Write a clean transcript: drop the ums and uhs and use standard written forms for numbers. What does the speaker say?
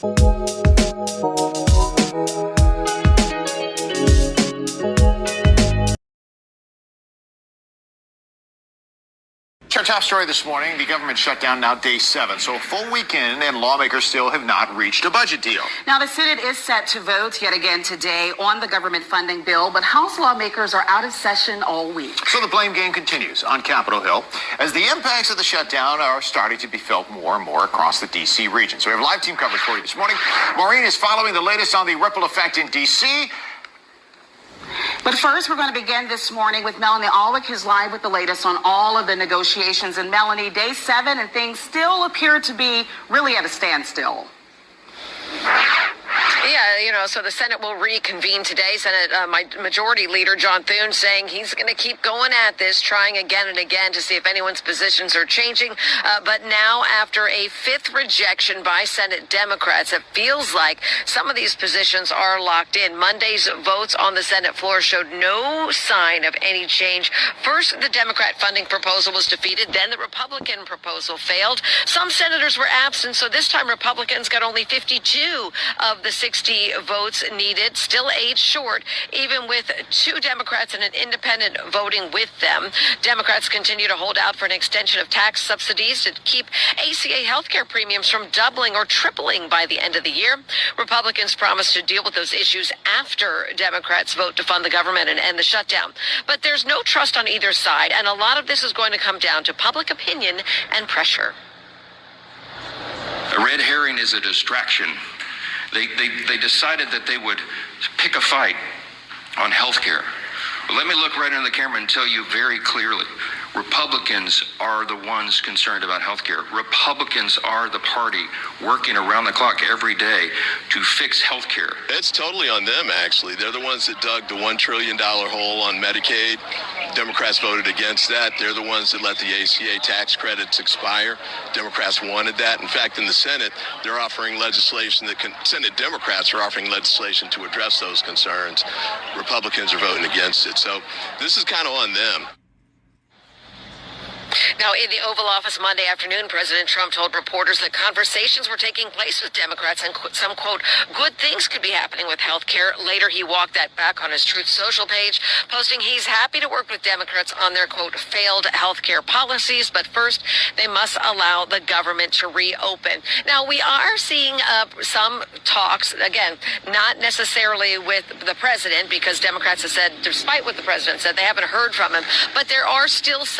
Our top story this morning, the government shutdown now day 7. So a full weekend and lawmakers still have not reached a budget deal. Now the Senate is set to vote yet again today on the government funding bill, but House lawmakers are out of session all week. So the blame game continues on Capitol Hill as the impacts of the shutdown are starting to be felt more and more across the D.C. region. So we have live team coverage for you this morning. Maureen is following the latest on the ripple effect in D.C. But first, we're going to begin this morning with Melanie Alwick, who's live with the latest on all of the negotiations. And Melanie, day 7, and things still appear to be really at a standstill. Yeah, so the Senate will reconvene today. Senate Majority Leader John Thune saying he's going to keep going at this, trying again and again to see if anyone's positions are changing. But now, after a 5th rejection by Senate Democrats, it feels like some of these positions are locked in. Monday's votes on the Senate floor showed no sign of any change. First, the Democrat funding proposal was defeated. Then the Republican proposal failed. Some senators were absent, so this time Republicans got only 52 of the 60 votes needed, still 8 short, even with 2 Democrats and an independent voting with them. Democrats continue to hold out for an extension of tax subsidies to keep ACA healthcare premiums from doubling or tripling by the end of the year. Republicans promise to deal with those issues after Democrats vote to fund the government and end the shutdown. But there's no trust on either side, and a lot of this is going to come down to public opinion and pressure. A red herring is a distraction. They decided that they would pick a fight on health care. Well, let me look right into the camera and tell you very clearly, Republicans are the ones concerned about health care. Republicans are the party working around the clock every day to fix health care. It's totally on them, actually. They're the ones that dug the $1 trillion hole on Medicaid. Democrats voted against that. They're the ones that let the ACA tax credits expire. Democrats wanted that. In fact, in the Senate, they're offering legislation Senate Democrats are offering legislation to address those concerns. Republicans are voting against it. So this is kind of on them. Now, in the Oval Office Monday afternoon, President Trump told reporters that conversations were taking place with Democrats and some, quote, good things could be happening with health care. Later, he walked that back on his Truth Social page, posting he's happy to work with Democrats on their, quote, failed health care policies, but first, they must allow the government to reopen. Now, we are seeing some talks, again, not necessarily with the president, because Democrats have said, despite what the president said, they haven't heard from him, but there are still some